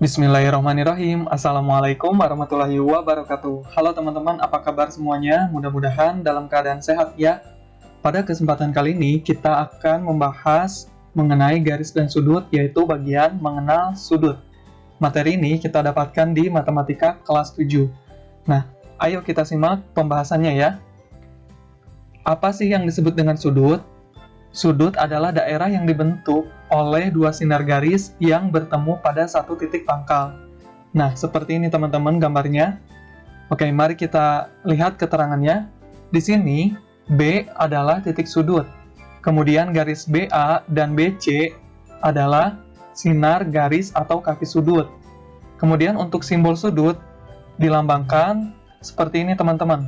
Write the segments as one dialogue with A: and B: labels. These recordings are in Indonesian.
A: Bismillahirrahmanirrahim. Assalamualaikum warahmatullahi wabarakatuh. Halo teman-teman, apa kabar semuanya? Mudah-mudahan dalam keadaan sehat ya. Pada kesempatan kali ini kita akan membahas mengenai garis dan sudut, yaitu bagian mengenal sudut. Materi ini kita dapatkan di Matematika kelas 7. Nah, ayo kita simak pembahasannya ya. Apa sih yang disebut dengan sudut? Sudut adalah daerah yang dibentuk oleh dua sinar garis yang bertemu pada satu titik pangkal. Nah, seperti ini teman-teman gambarnya. Oke, mari kita lihat keterangannya. Di sini, B adalah titik sudut. Kemudian garis BA dan BC adalah sinar garis atau kaki sudut. Kemudian untuk simbol sudut dilambangkan seperti ini teman-teman.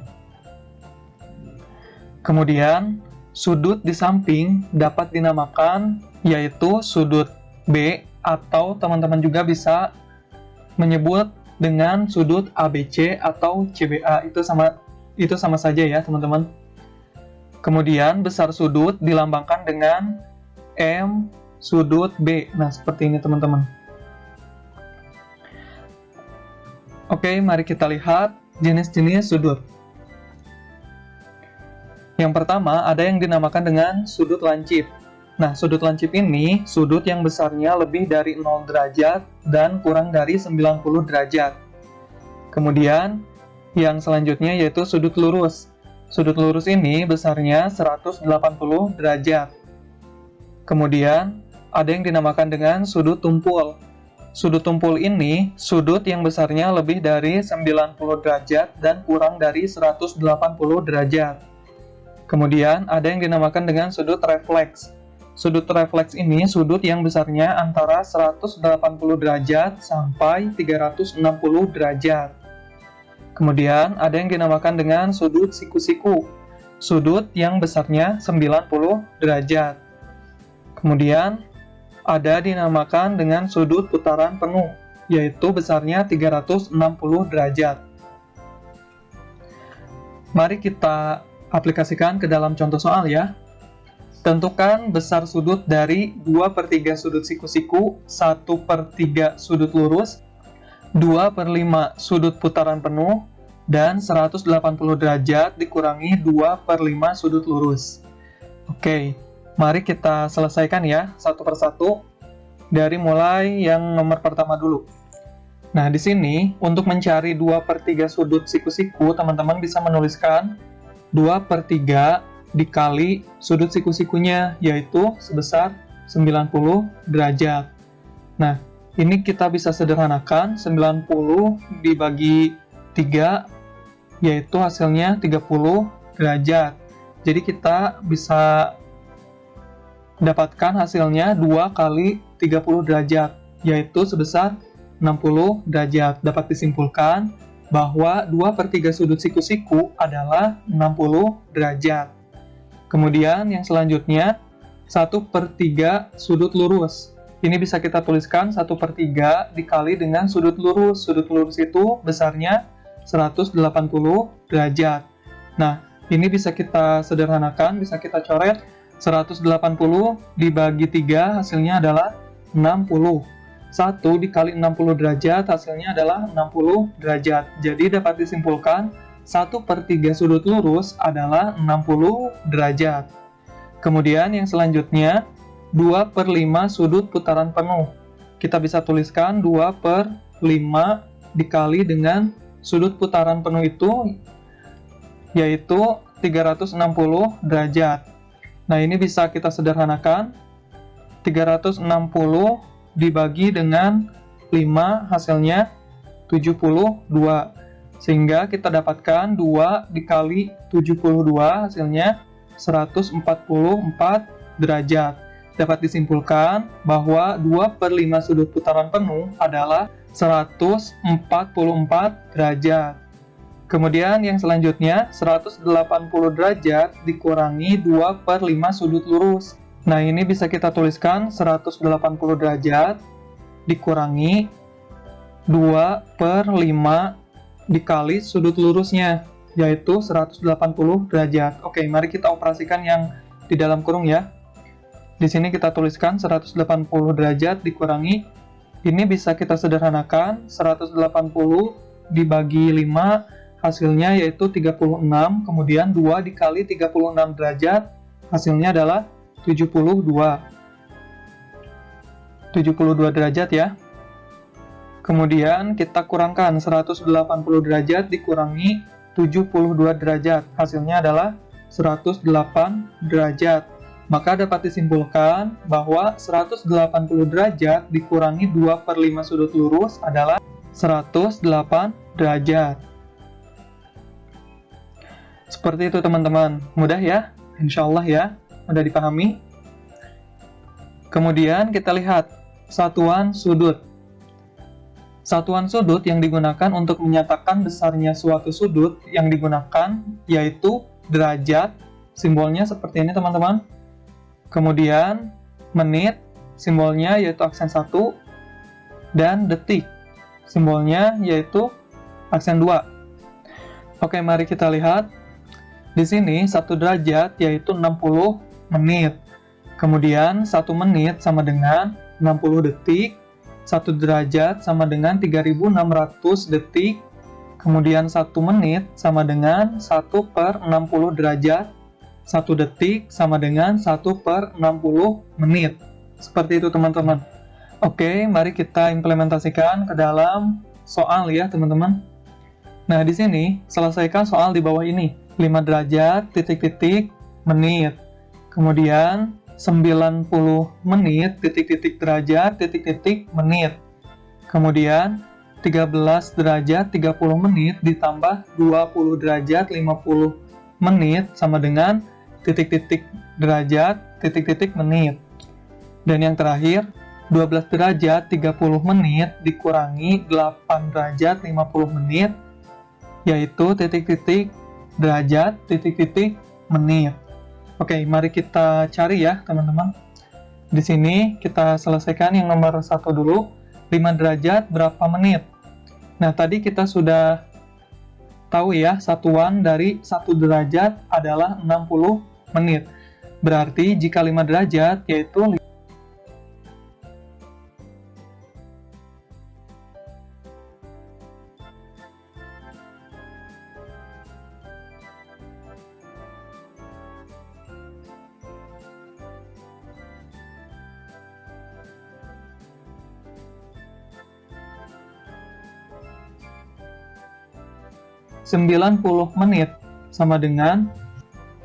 A: Kemudian, sudut di samping dapat dinamakan yaitu sudut B, atau teman-teman juga bisa menyebut dengan sudut ABC atau CBA. Itu sama saja ya teman-teman. Kemudian besar sudut dilambangkan dengan M sudut B. Nah, seperti ini teman-teman. Oke, mari kita lihat jenis-jenis sudut. Yang pertama, ada yang dinamakan dengan sudut lancip. Nah, sudut lancip ini sudut yang besarnya lebih dari 0 derajat dan kurang dari 90 derajat. Kemudian, yang selanjutnya yaitu sudut lurus. Sudut lurus ini besarnya 180 derajat. Kemudian, ada yang dinamakan dengan sudut tumpul. Sudut tumpul ini sudut yang besarnya lebih dari 90 derajat dan kurang dari 180 derajat. Kemudian, ada yang dinamakan dengan sudut refleks. Sudut refleks ini sudut yang besarnya antara 180 derajat sampai 360 derajat. Kemudian, ada yang dinamakan dengan sudut siku-siku. Sudut yang besarnya 90 derajat. Kemudian, ada dinamakan dengan sudut putaran penuh, yaitu besarnya 360 derajat. Mari kita aplikasikan ke dalam contoh soal ya. Tentukan besar sudut dari 2/3 sudut siku-siku, 1/3 sudut lurus, 2/5 sudut putaran penuh, dan 180 derajat dikurangi 2/5 sudut lurus. Oke, mari kita selesaikan ya, satu persatu. Dari mulai yang nomor pertama dulu. Nah, di sini, untuk mencari 2/3 sudut siku-siku, teman-teman bisa menuliskan 2/3 dikali sudut siku-sikunya, yaitu sebesar 90 derajat. Nah, ini kita bisa sederhanakan, 90 dibagi 3, yaitu hasilnya 30 derajat. Jadi kita bisa dapatkan hasilnya 2 kali 30 derajat, yaitu sebesar 60 derajat. Dapat disimpulkan bahwa 2/3 sudut siku-siku adalah 60 derajat. Kemudian yang selanjutnya, 1/3 sudut lurus. Ini bisa kita tuliskan 1/3 dikali dengan sudut lurus. Sudut lurus itu besarnya 180 derajat. Nah, ini bisa kita sederhanakan, bisa kita coret. 180 dibagi 3 hasilnya adalah 60. 1 dikali 60 derajat hasilnya adalah 60 derajat. Jadi dapat disimpulkan 1/3 sudut lurus adalah 60 derajat. Kemudian yang selanjutnya 2/5 sudut putaran penuh. Kita bisa tuliskan 2/5 dikali dengan sudut putaran penuh itu yaitu 360 derajat. Nah, ini bisa kita sederhanakan. 360 dibagi dengan 5 hasilnya 72. Sehingga kita dapatkan 2 dikali 72 hasilnya 144 derajat. Dapat disimpulkan bahwa 2/5 sudut putaran penuh adalah 144 derajat. Kemudian yang selanjutnya 180 derajat dikurangi 2/5 sudut lurus. Nah, ini bisa kita tuliskan 180 derajat dikurangi 2/5 dikali sudut lurusnya, yaitu 180 derajat. Oke, mari kita operasikan yang di dalam kurung ya. Di sini kita tuliskan 180 derajat dikurangi Ini bisa kita sederhanakan, 180 dibagi 5, hasilnya yaitu 36, kemudian 2 dikali 36 derajat, hasilnya adalah 72 derajat ya. Kemudian kita kurangkan 180 derajat dikurangi 72 derajat, hasilnya adalah 108 derajat. Maka dapat disimpulkan bahwa 180 derajat dikurangi 2/5 sudut lurus adalah 108 derajat. Seperti itu teman-teman, mudah ya? Insya Allah ya, mudah dipahami. Kemudian kita lihat satuan sudut. Satuan sudut yang digunakan untuk menyatakan besarnya suatu sudut yang digunakan yaitu derajat, simbolnya seperti ini teman-teman. Kemudian menit, simbolnya yaitu aksen 1, dan detik, simbolnya yaitu aksen 2. Oke, mari kita lihat. Di sini 1 derajat yaitu 60 menit. Kemudian 1 menit sama dengan 60 detik. 1 derajat sama dengan 3600 detik. Kemudian 1 menit sama dengan 1/60 derajat. 1 detik sama dengan 1/60 menit. Seperti itu teman-teman. Oke, mari kita implementasikan ke dalam soal ya teman-teman. Nah, di sini selesaikan soal di bawah ini. 5 derajat, titik-titik, menit. Kemudian 90 menit, titik-titik derajat, titik-titik menit. Kemudian 13 derajat, 30 menit ditambah 20 derajat, 50 menit sama dengan titik-titik derajat, titik-titik menit. Dan yang terakhir, 12 derajat, 30 menit dikurangi 8 derajat, 50 menit, yaitu titik-titik derajat, titik-titik menit. Oke, mari kita cari ya teman-teman. Di sini kita selesaikan yang nomor 1 dulu. 5 derajat berapa menit? Nah, tadi kita sudah tahu ya, satuan dari 1 derajat adalah 60 menit. Berarti jika 5 derajat yaitu 90 menit sama dengan,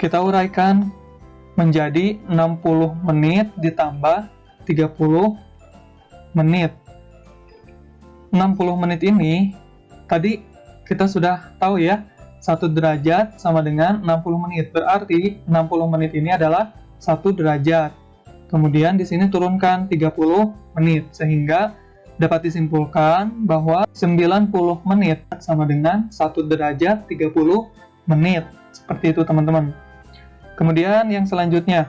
A: kita uraikan menjadi 60 menit ditambah 30 menit. 60 menit ini tadi kita sudah tahu ya, 1 derajat sama dengan 60 menit. Berarti 60 menit ini adalah 1 derajat. Kemudian di sini turunkan 30 menit sehingga dapat disimpulkan bahwa 90 menit sama dengan 1 derajat 30 menit. Seperti itu teman-teman. Kemudian yang selanjutnya.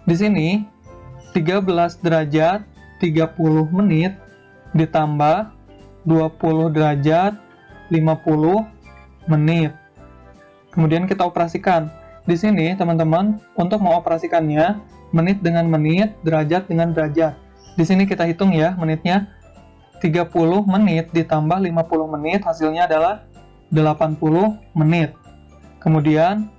A: Di sini 13 derajat 30 menit ditambah 20 derajat 50 menit. Kemudian kita operasikan. Di sini teman-teman, untuk mengoperasikannya menit dengan menit, derajat dengan derajat. Di sini kita hitung ya menitnya. 30 menit ditambah 50 menit hasilnya adalah 80 menit. Kemudian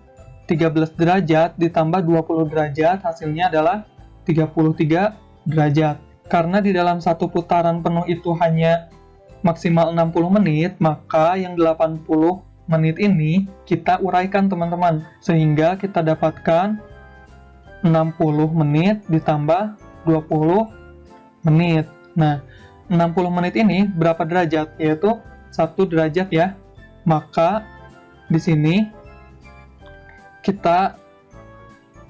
A: 13 derajat ditambah 20 derajat hasilnya adalah 33 derajat. Karena di dalam satu putaran penuh itu hanya maksimal 60 menit, maka yang 80 menit ini kita uraikan teman-teman. Sehingga kita dapatkan 60 menit ditambah 20 menit. Nah, 60 menit ini berapa derajat? Yaitu 1 derajat ya. Maka di sini kita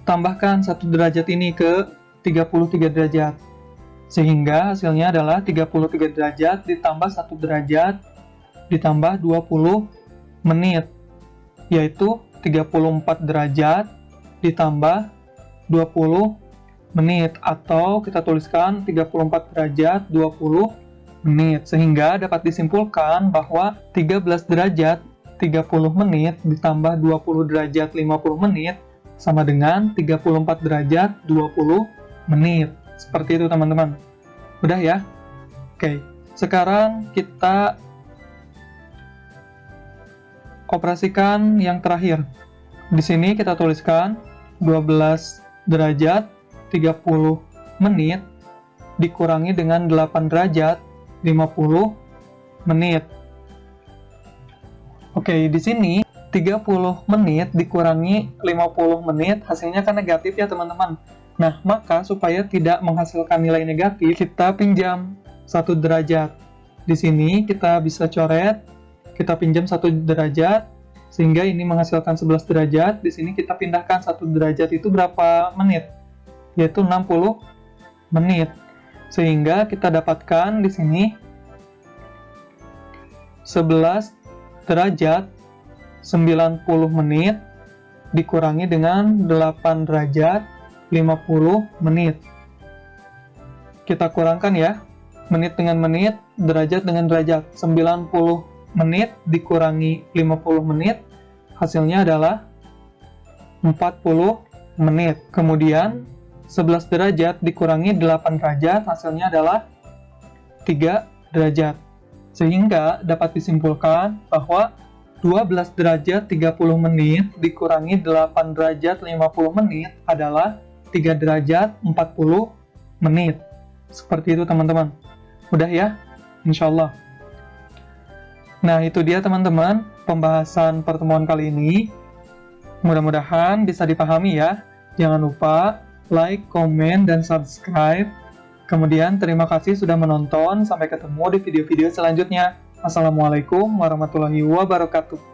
A: tambahkan 1 derajat ini ke 33 derajat. Sehingga hasilnya adalah 33 derajat ditambah 1 derajat ditambah 20 menit. Yaitu 34 derajat ditambah 20 menit, atau kita tuliskan 34 derajat 20 menit, sehingga dapat disimpulkan bahwa 13 derajat 30 menit ditambah 20 derajat 50 menit sama dengan 34 derajat 20 menit. Seperti itu teman-teman. Udah ya? Oke, sekarang kita operasikan yang terakhir. Di sini kita tuliskan 12 derajat 30 menit dikurangi dengan 8 derajat 50 menit. Oke, di sini 30 menit dikurangi 50 menit hasilnya kan negatif ya teman-teman. Nah, maka supaya tidak menghasilkan nilai negatif, kita pinjam 1 derajat. Di sini kita bisa coret, kita pinjam 1 derajat, sehingga ini menghasilkan 11 derajat. Di sini kita pindahkan 1 derajat itu berapa menit? Yaitu 60 menit. Sehingga kita dapatkan di sini 11 derajat 90 menit dikurangi dengan 8 derajat 50 menit. Kita kurangkan ya, menit dengan menit, derajat dengan derajat. 90 menit dikurangi 50 menit, hasilnya adalah 40 menit. Kemudian 11 derajat dikurangi 8 derajat, hasilnya adalah 3 derajat. Sehingga dapat disimpulkan bahwa 12 derajat 30 menit dikurangi 8 derajat 50 menit adalah 3 derajat 40 menit. Seperti itu teman-teman. Udah ya? Insya Allah. Nah, itu dia teman-teman pembahasan pertemuan kali ini. Mudah-mudahan bisa dipahami ya. Jangan lupa like, komen, dan subscribe. Kemudian terima kasih sudah menonton. Sampai ketemu di video-video selanjutnya. Assalamualaikum warahmatullahi wabarakatuh.